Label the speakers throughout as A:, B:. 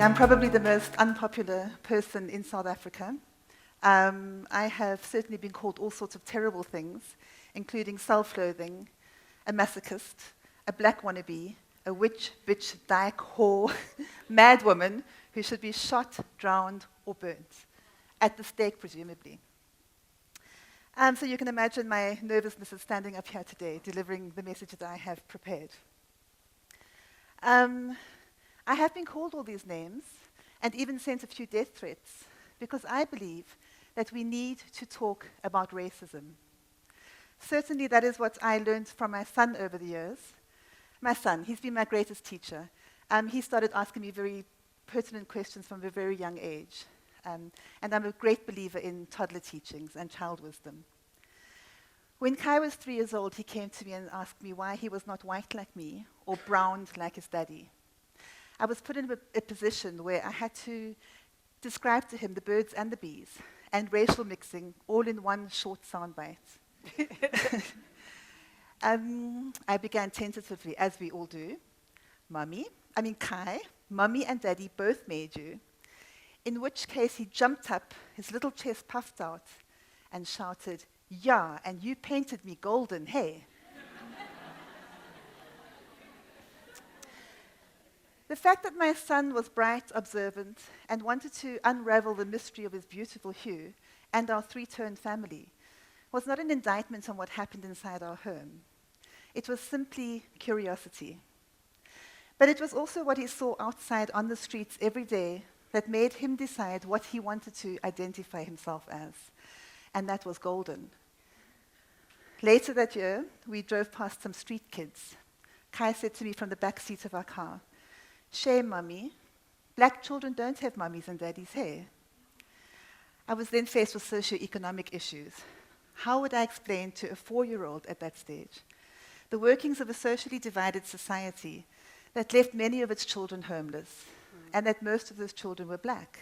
A: I'm probably the most unpopular person in South Africa. I have certainly been called all sorts of terrible things, including self-loathing, a masochist, a black wannabe, a witch, bitch, dyke, whore, mad woman who should be shot, drowned, or burnt, at the stake, presumably. So you can imagine my nervousness of standing up here today, delivering the message that I have prepared. I have been called all these names, and even sent a few death threats, because I believe that we need to talk about racism. Certainly that is what I learned from my son over the years. My son, he's been my greatest teacher. He started asking me very pertinent questions from a very young age. And I'm a great believer in toddler teachings and child wisdom. When Kai was 3 years old, he came to me and asked me why he was not white like me or brown like his daddy. I was put in a position where I had to describe to him the birds and the bees and racial mixing all in one short soundbite. I began tentatively, as we all do. Kai, Mummy and Daddy both made you. In which case he jumped up, his little chest puffed out, and shouted, "Yeah, and you painted me golden, hey?" The fact that my son was bright, observant, and wanted to unravel the mystery of his beautiful hue and our three-tone family was not an indictment on what happened inside our home. It was simply curiosity. But it was also what he saw outside on the streets every day that made him decide what he wanted to identify himself as, and that was golden. Later that year, we drove past some street kids. Kai said to me from the back seat of our car, "Shame, Mummy. Black children don't have mummies and daddies' hair." I was then faced with socio-economic issues. How would I explain to a 4-year-old at that stage the workings of a socially divided society that left many of its children homeless, and that most of those children were black?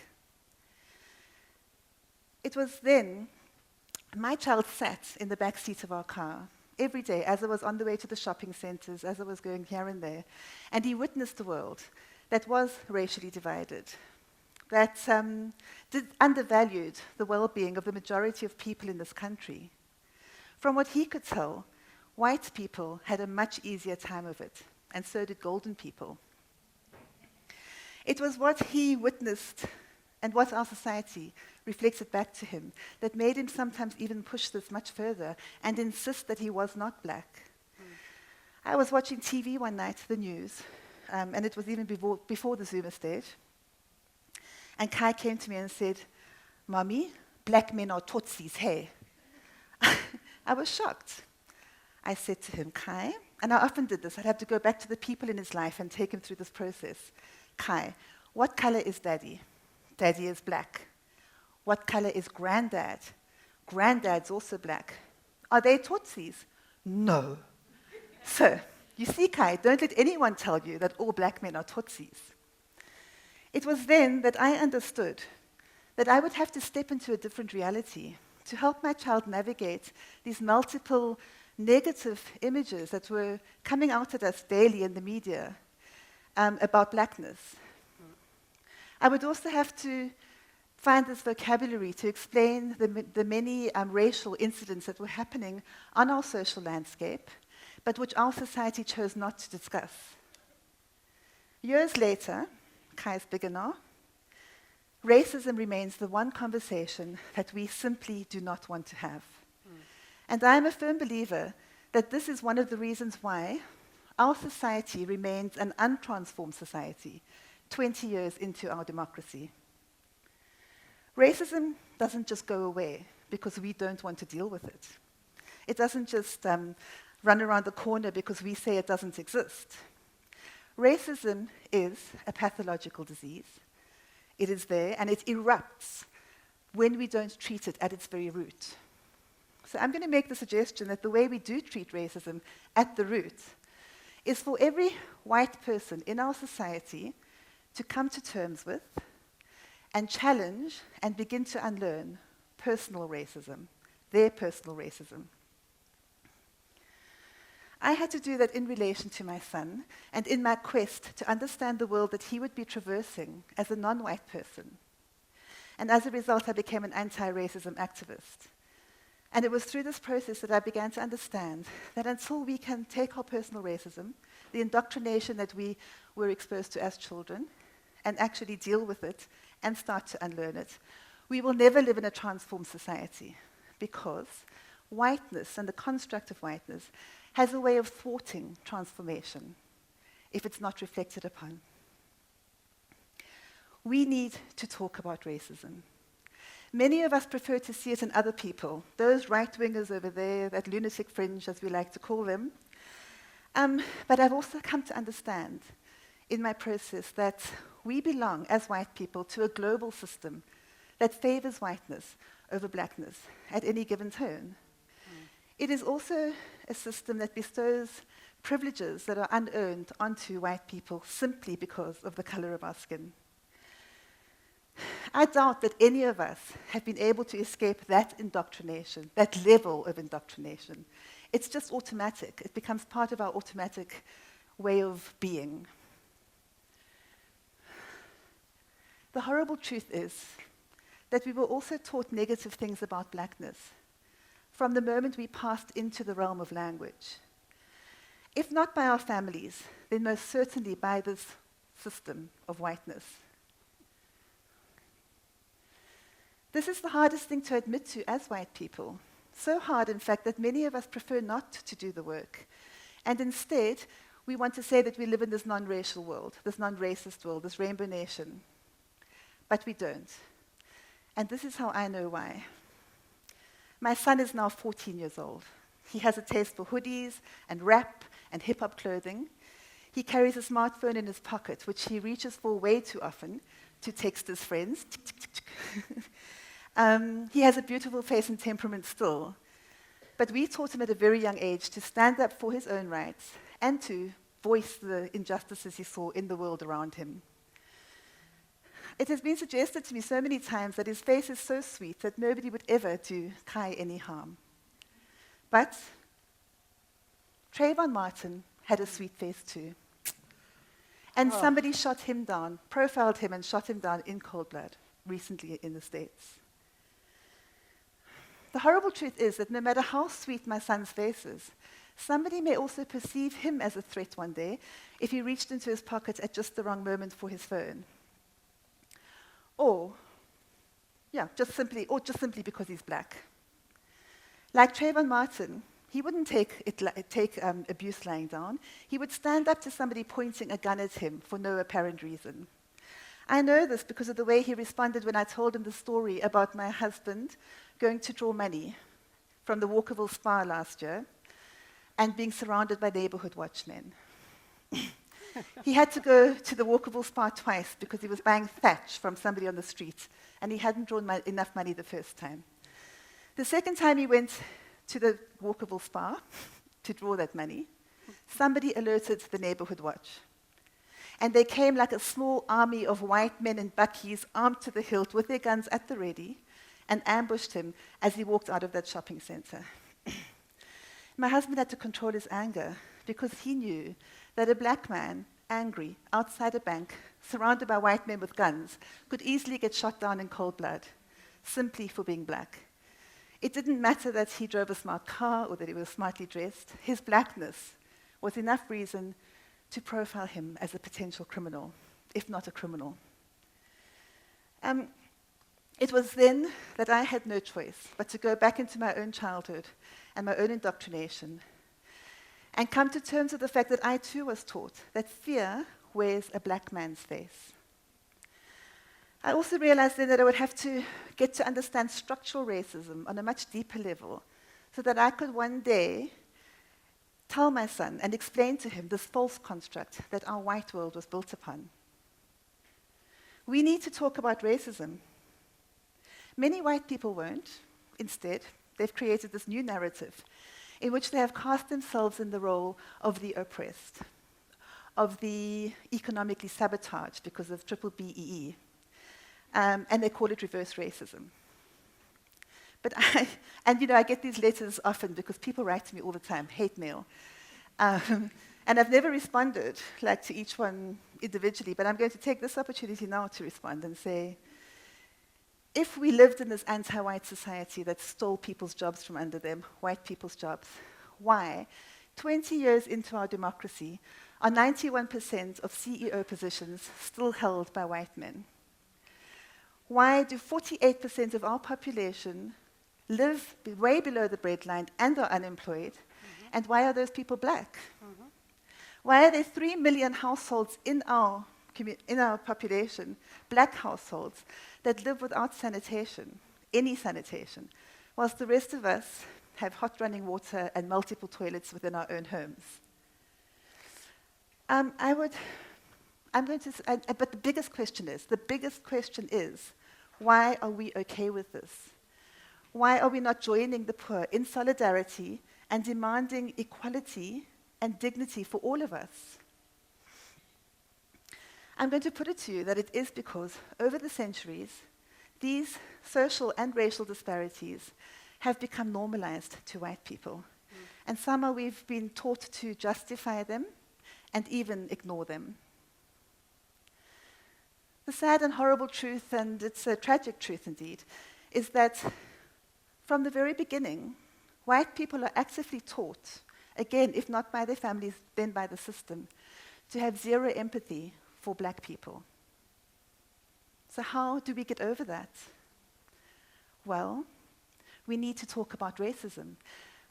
A: It was then my child sat in the back seat of our car every day as I was on the way to the shopping centers, as I was going here and there, and he witnessed a world that was racially divided, that undervalued the well-being of the majority of people in this country. From what he could tell, white people had a much easier time of it, and so did golden people. It was what he witnessed and what our society reflected back to him that made him sometimes even push this much further and insist that he was not black. I was watching TV one night, the news, and it was even before the Zoomer stage. And Kai came to me and said, "Mommy, black men are Tutsis, hey?" I was shocked. I said to him, "Kai," and I often did this, I'd have to go back to the people in his life and take him through this process. "Kai, what color is Daddy?" "Daddy is black." "What color is Granddad?" "Granddad's also black." "Are they Tutsis?" "No." So, you see, Kai, don't let anyone tell you that all black men are Tutsis. It was then that I understood that I would have to step into a different reality to help my child navigate these multiple negative images that were coming out at us daily in the media about blackness. I would also have to find this vocabulary to explain the many racial incidents that were happening on our social landscape, but which our society chose not to discuss. Years later, Kai is bigger now, racism remains the one conversation that we simply do not want to have. And I am a firm believer that this is one of the reasons why our society remains an untransformed society 20 years into our democracy. Racism doesn't just go away because we don't want to deal with it. It doesn't just run around the corner because we say it doesn't exist. Racism is a pathological disease. It is there, and it erupts when we don't treat it at its very root. So I'm going to make the suggestion that the way we do treat racism at the root is for every white person in our society to come to terms with and challenge and begin to unlearn personal racism, their personal racism. I had to do that in relation to my son and in my quest to understand the world that he would be traversing as a non-white person. And as a result, I became an anti-racism activist. And it was through this process that I began to understand that until we can take our personal racism, the indoctrination that we were exposed to as children, and actually deal with it and start to unlearn it, we will never live in a transformed society, because whiteness and the construct of whiteness has a way of thwarting transformation if it's not reflected upon. We need to talk about racism. Many of us prefer to see it in other people, those right-wingers over there, that lunatic fringe, as we like to call them. But I've also come to understand in my process that we belong, as white people, to a global system that favors whiteness over blackness at any given turn. It is also a system that bestows privileges that are unearned onto white people simply because of the color of our skin. I doubt that any of us have been able to escape that indoctrination, that level of indoctrination. It's just automatic. It becomes part of our automatic way of being. The horrible truth is that we were also taught negative things about blackness from the moment we passed into the realm of language. If not by our families, then most certainly by this system of whiteness. This is the hardest thing to admit to as white people. So hard, in fact, that many of us prefer not to do the work. And instead, we want to say that we live in this non-racial world, this non-racist world, this rainbow nation. But we don't. And this is how I know why. My son is now 14 years old. He has a taste for hoodies and rap and hip-hop clothing. He carries a smartphone in his pocket, which he reaches for way too often to text his friends. He has a beautiful face and temperament still. But we taught him at a very young age to stand up for his own rights and to voice the injustices he saw in the world around him. It has been suggested to me so many times that his face is so sweet that nobody would ever do Kai any harm. But Trayvon Martin had a sweet face too. And somebody shot him down, profiled him and shot him down in cold blood recently in the States. The horrible truth is that no matter how sweet my son's face is, somebody may also perceive him as a threat one day if he reached into his pocket at just the wrong moment for his phone. Or just simply because he's black. Like Trayvon Martin, he wouldn't take abuse lying down. He would stand up to somebody pointing a gun at him for no apparent reason. I know this because of the way he responded when I told him the story about my husband going to draw money from the Walkerville Spa last year and being surrounded by neighborhood watchmen. He had to go to the Walkerville Spa twice because he was buying thatch from somebody on the street, and he hadn't drawn enough money the first time. The second time he went to the Walkerville Spa to draw that money, somebody alerted the neighborhood watch. And they came like a small army of white men in buckies, armed to the hilt, with their guns at the ready, and ambushed him as he walked out of that shopping center. My husband had to control his anger because he knew that a black man, angry, outside a bank, surrounded by white men with guns, could easily get shot down in cold blood, simply for being black. It didn't matter that he drove a smart car or that he was smartly dressed. His blackness was enough reason to profile him as a potential criminal, if not a criminal. It was then that I had no choice but to go back into my own childhood and my own indoctrination and come to terms with the fact that I too was taught that fear wears a black man's face. I also realized then that I would have to get to understand structural racism on a much deeper level so that I could one day tell my son and explain to him this false construct that our white world was built upon. We need to talk about racism. Many white people won't. Instead, they've created this new narrative in which they have cast themselves in the role of the oppressed, of the economically sabotaged because of triple BEE. And they call it reverse racism. But I get these letters often because people write to me all the time, hate mail. And I've never responded like to each one individually, but I'm going to take this opportunity now to respond and say, if we lived in this anti-white society that stole people's jobs from under them, white people's jobs, why, 20 years into our democracy, are 91% of CEO positions still held by white men? Why do 48% of our population live way below the breadline and are unemployed? And why are those people black? Why are there 3 million households in our population, black households, that live without sanitation, any sanitation, whilst the rest of us have hot running water and multiple toilets within our own homes? But the biggest question is, why are we okay with this? Why are we not joining the poor in solidarity and demanding equality and dignity for all of us? I'm going to put it to you that it is because over the centuries, these social and racial disparities have become normalized to white people. And somehow we've been taught to justify them and even ignore them. The sad and horrible truth, and it's a tragic truth indeed, is that from the very beginning, white people are actively taught, again, if not by their families, then by the system, to have zero empathy for black people. So how do we get over that? Well, we need to talk about racism.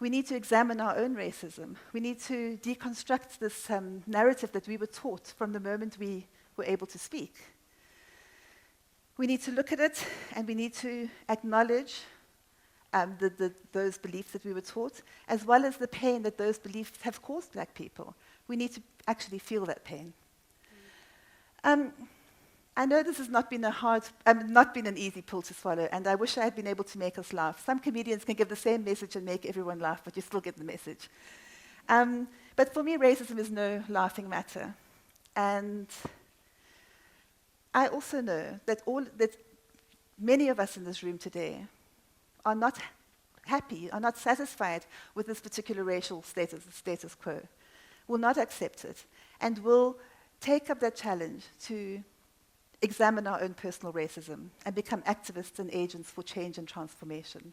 A: We need to examine our own racism. We need to deconstruct this narrative that we were taught from the moment we were able to speak. We need to look at it, and we need to acknowledge those beliefs that we were taught, as well as the pain that those beliefs have caused black people. We need to actually feel that pain. I know this has not been an easy pill to swallow, and I wish I had been able to make us laugh. Some comedians can give the same message and make everyone laugh, but you still get the message. But for me, racism is no laughing matter. And I also know that many of us in this room today are not happy, are not satisfied with this particular racial status quo, will not accept it, and will take up that challenge to examine our own personal racism and become activists and agents for change and transformation.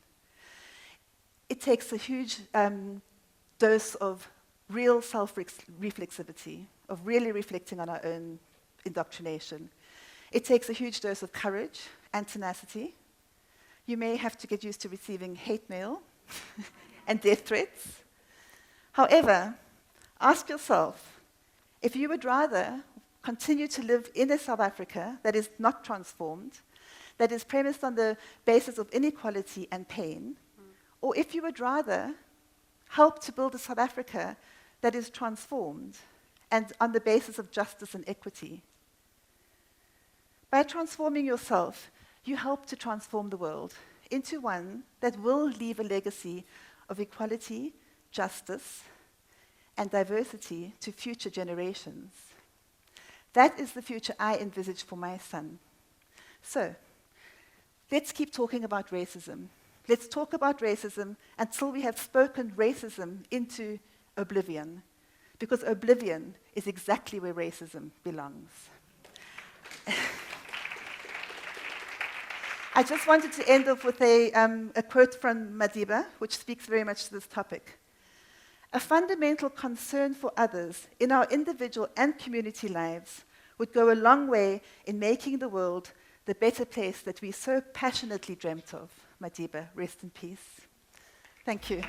A: It takes a huge dose of real self-reflexivity, of really reflecting on our own indoctrination. It takes a huge dose of courage and tenacity. You may have to get used to receiving hate mail and death threats. However, ask yourself, if you would rather continue to live in a South Africa that is not transformed, that is premised on the basis of inequality and pain, or if you would rather help to build a South Africa that is transformed and on the basis of justice and equity. By transforming yourself, you help to transform the world into one that will leave a legacy of equality, justice, and diversity to future generations. That is the future I envisage for my son. So, let's keep talking about racism. Let's talk about racism until we have spoken racism into oblivion, because oblivion is exactly where racism belongs. I just wanted to end off with a quote from Madiba, which speaks very much to this topic. A fundamental concern for others in our individual and community lives would go a long way in making the world the better place that we so passionately dreamt of. Madiba, rest in peace. Thank you.